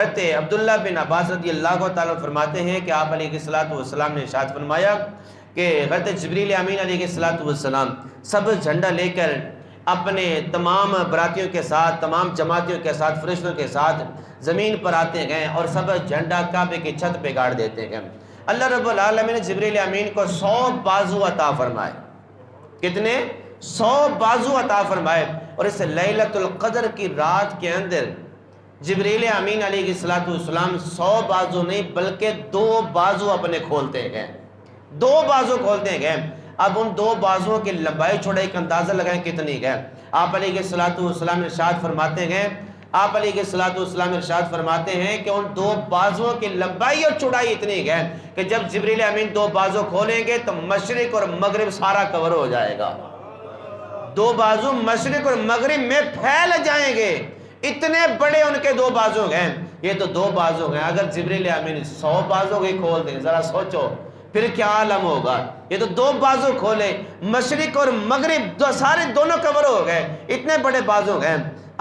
حضرت عبداللہ بن عباس رضی اللہ تعالیٰ فرماتے ہیں کہ آپ علیہ السلام نے ارشاد فرمایا کہ حضرت جبریل امین علیہ السلام سب جھنڈا لے کر اپنے تمام براتیوں کے ساتھ، تمام جماعتوں کے ساتھ، فرشتوں کے ساتھ زمین پر آتے گئے اور سب جھنڈا کعبے کی چھت پہ گاڑ دیتے گئے۔ اللہ رب العالمین نے جبریل امین کو 100 بازو عطا فرمائے۔ کتنے؟ 100 بازو عطا فرمائے۔ اور اس لیلۃ القدر کی رات کے اندر جبریل امین علیہ السلام 100 بازو نہیں بلکہ 2 بازو اپنے کھولتے گئے، 2 بازو کھولتے گئے۔ اب ان 2 بازوؤں کی لمبائی چوڑائی کا اندازہ لگائیں کتنی گئے۔ آپ علیہ السلام ارشاد فرماتے ہیں، آپ علیہ السلام ارشاد فرماتے ہیں کہ ان 2 بازوؤں کی لمبائی اور چوڑائی اتنی گئے کہ جب جبریل امین 2 بازو کھولیں گے تو مشرق اور مغرب سارا کور ہو جائے گا۔ 2 بازو مشرق اور مغرب میں پھیل جائیں گے، اتنے بڑے ان کے 2 بازو ہیں۔ یہ تو 2 بازو ہیں، اگر جبریل امین 100 بازو کے کھول دیں ذرا سوچو پھر کیا عالم ہوگا۔ یہ تو 2 بازو کھولے، مشرق اور مغرب سارے دونوں کور ہو گئے، اتنے بڑے بازو ہیں۔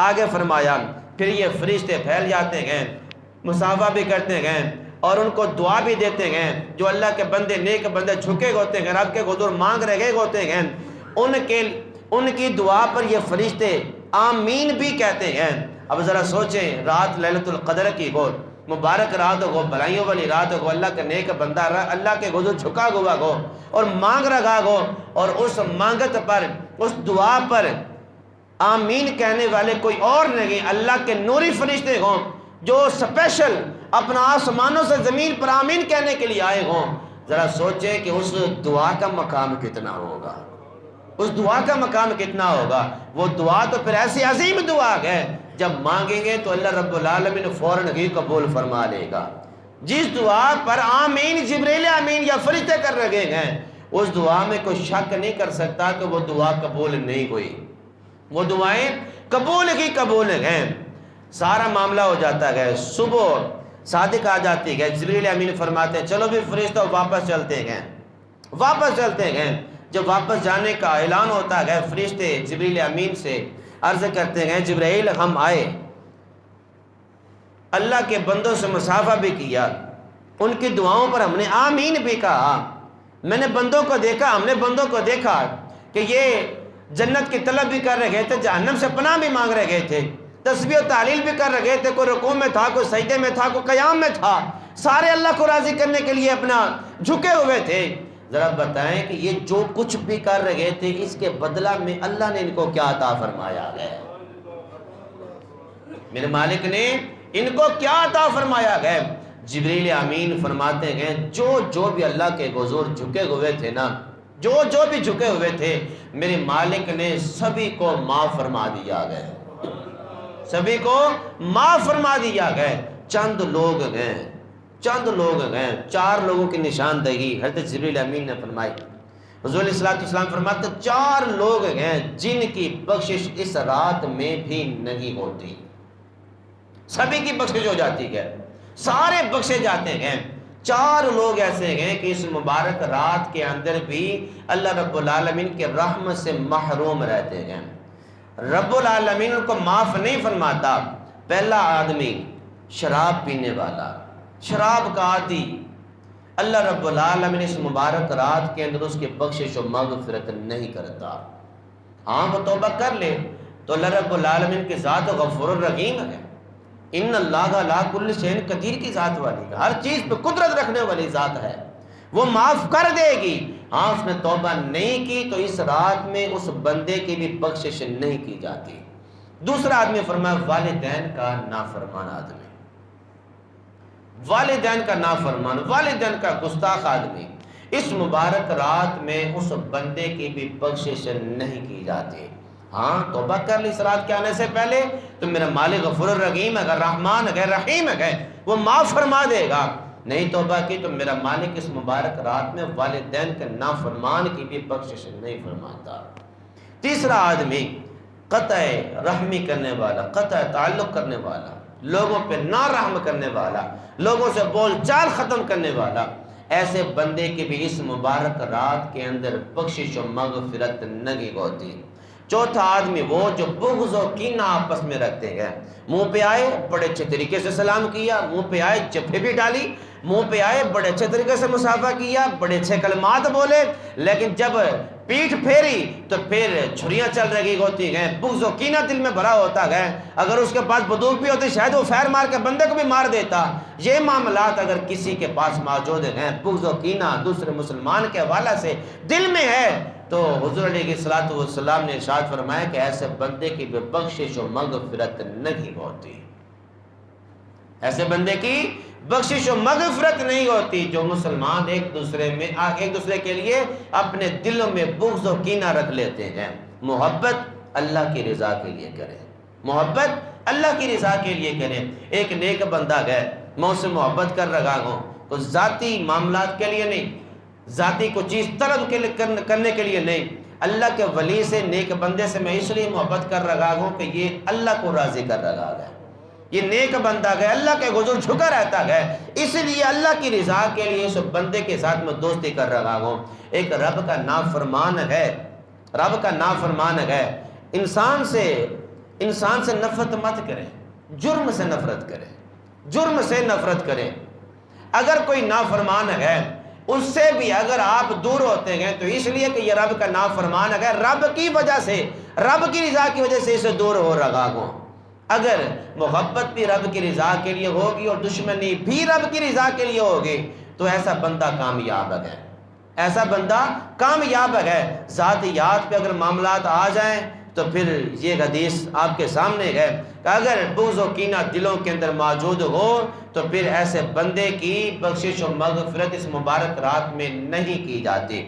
آگے فرمایا پھر یہ فرشتے پھیل جاتے ہیں، مصافحہ بھی کرتے ہیں اور ان کو دعا بھی دیتے ہیں۔ جو اللہ کے بندے، نیک بندے جھکے ہوتے ہیں، رب کے حضور مانگ رہے ہوتے ہیں، ان کی دعا پر یہ فرشتے آمین بھی کہتے ہیں۔ اب ذرا سوچیں، رات لیلۃ القدر کی ہو، مبارک رات ہو، بھلائیوں والی رات ہو، اللہ کا نیک بندہ اللہ کے حضور جھکا ہوا ہو اور مانگ رہا ہو، اور اس مانگت پر، اس دعا پر آمین کہنے والے کوئی اور نہیں، اللہ کے نوری فرشتے ہوں جو سپیشل اپنا آسمانوں سے زمین پر آمین کہنے کے لیے آئے ہوں۔ ذرا سوچیں کہ اس دعا کا مقام کتنا ہوگا، اس دعا کا مقام کتنا ہوگا۔ وہ دعا تو پھر ایسی عظیم دعا ہے، جب مانگیں گے تو اللہ رب العالمین فوراً ہی قبول فرما لے گا۔ جس دعا پر آمین جبریل امین یا فرشتے کر رہے ہیں، اس دعا میں کوئی شک نہیں کر سکتا کہ وہ دعا قبول نہیں ہوئی، وہ دعائیں قبول ہی قبول ہیں۔ سارا معاملہ ہو جاتا ہے، صبح صادق آ جاتی ہے، جبریل امین فرماتے ہیں چلو بھی فرشتوں واپس چلتے ہیں، واپس چلتے ہیں۔ جب واپس جانے کا اعلان ہوتا ہے، فرشتے جبریل امین سے عرض کرتے ہیں جبرائیل ہم آئے، اللہ کے بندوں سے مصافحہ بھی کیا، ان کی دعاؤں پر ہم نے آمین بھی کہا، میں نے بندوں کو دیکھا، ہم نے بندوں کو دیکھا کہ یہ جنت کی طلب بھی کر رہے تھے، جہنم سے پناہ بھی مانگ رہے تھے، تسبیح و تعلیل بھی کر رہے تھے، کوئی رکوع میں تھا، کوئی سجدے میں تھا، کوئی قیام میں تھا، سارے اللہ کو راضی کرنے کے لیے اپنا جھکے ہوئے تھے۔ ذرا بتائیں کہ یہ جو کچھ بھی کر رہے تھے اس کے بدلہ میں اللہ نے ان کو کیا عطا فرمایا ہے؟ میرے مالک نے ان کو کیا عطا فرمایا ہے؟ جبریل امین فرماتے ہیں جو بھی اللہ کے حضور جھکے ہوئے تھے نا، جو بھی جھکے ہوئے تھے، میرے مالک نے سبھی کو معاف فرما دیا گیا، سبھی کو معاف فرما دیا گیا۔ چند لوگ ہیں، چند لوگ ہیں، 4 لوگوں کی نشاندہی حضرت جبریل امین نے فرمائی۔ حضور علیہ السلام فرماتے 4 لوگ ہیں جن کی بخشش اس رات میں بھی نہیں ہوتی، سبھی کی بخشش ہو جاتی ہے، سارے بخشے جاتے ہیں۔ 4 لوگ ایسے ہیں کہ اس مبارک رات کے اندر بھی اللہ رب العالمین کے رحمت سے محروم رہتے ہیں، رب العالمین ان کو معاف نہیں فرماتا۔ پہلا آدمی شراب پینے والا، شراب کا عادی، اللہ رب العالمین اس مبارک رات کے اندر اس کی بخشش و مغفرت نہیں کرتا۔ ہاں وہ توبہ کر لے تو اللہ رب العالمین کی ذات غفور الرحیم ہے، ان اللہ علی کل شیء قدیر کی ذات والی ہے، ہر چیز پہ قدرت رکھنے والی ذات ہے، وہ معاف کر دے گی۔ ہاں اس نے توبہ نہیں کی تو اس رات میں اس بندے کی بھی بخشش نہیں کی جاتی۔ دوسرا آدمی فرمایا والدین کا نافرمان آدمی، والدین کا نافرمان، والدین کا گستاخ آدمی، اس مبارک رات میں اس بندے کی بھی بخشش نہیں کی جاتی۔ ہاں توبہ کر لی اس رات کے آنے سے پہلے تو میرا مالک غفور الرحیم ہے، رحمان ہے، رحیم ہے، وہ معاف فرما دے گا۔ نہیں توبہ کی تو میرا مالک اس مبارک رات میں والدین کے نافرمان کی بھی بخشش نہیں فرماتا۔ تیسرا آدمی قطع رحمی کرنے والا، قطع تعلق کرنے والا، لوگوں پہ نارحم کرنے والا، لوگوں سے بول چال ختم کرنے والا، ایسے بندے کی بھی اس مبارک رات کے اندر بخشش و مغفرت نہیں ہوتی۔ چوتھا آدمی وہ جو بغض و کینہ آپس میں رکھتے ہیں، منہ پہ آئے بڑے اچھے طریقے سے سلام کیا، منہ پہ آئے جبھے بھی ڈالی، منہ پہ آئے بڑے اچھے طریقے سے مصافحہ کیا، بڑے اچھے کلمات بولے، لیکن جب پیٹھ پھیری تو پھر چھریاں چل رہی ہوتی ہیں، بغض و کینہ دل میں بھرا ہوتا ہے۔ اگر اس کے پاس بندوق بھی ہوتی شاید وہ فیر مار کے بندے کو بھی مار دیتا۔ یہ معاملات اگر کسی کے پاس موجود ہیں، بغض و کینہ دوسرے مسلمان کے حوالے سے دل میں ہے، تو حضور علیہ الصلوۃ والسلام نے ارشاد فرمایا کہ ایسے بندے کی بخشش و مغفرت نہیں ہوتی، ایسے بندے کی بخشش و مغفرت نہیں ہوتی جو مسلمان ایک دوسرے کے لیے اپنے دلوں میں بغض و کینہ رکھ لیتے ہیں۔ محبت اللہ کی رضا کے لیے کریں، محبت اللہ کی رضا کے لیے کریں۔ ایک نیک بندہ ہے، میں اس سے محبت کر رہا ہوں، کوئی ذاتی معاملات کے لیے نہیں، ذاتی کو چیز طلب کرنے کے لیے نہیں، اللہ کے ولی سے، نیک بندے سے میں اس لیے محبت کر رہا ہوں کہ یہ اللہ کو راضی کر رہا ہے، یہ نیک بندہ ہے، اللہ کے حضور جھکا رہتا ہے، اس لیے اللہ کی رضا کے لیے اس بندے کے ساتھ میں دوستی کر رہا ہوں۔ ایک رب کا نافرمان ہے، رب کا نافرمان ہے، انسان سے نفرت مت کریں، جرم سے نفرت کریں، جرم سے نفرت کریں۔ اگر کوئی نافرمان ہے اس سے بھی اگر آپ دور ہوتے ہیں تو اس لیے کہ یہ رب کا نافرمان ہے، رب کی وجہ سے، رب کی رضا کی وجہ سے اسے دور ہو رہا ہوں۔ اگر محبت بھی رب کی رضا کے لیے ہوگی اور دشمنی بھی رب کی رضا کے لیے ہوگی تو ایسا بندہ کامیاب ہے، ایسا بندہ کامیاب ہے۔ ذاتیات پہ اگر معاملات آ جائیں تو پھر یہ حدیث آپ کے سامنے ہے کہ اگر بغض و کینہ دلوں کے اندر موجود ہو تو پھر ایسے بندے کی بخشش و مغفرت اس مبارک رات میں نہیں کی جاتی۔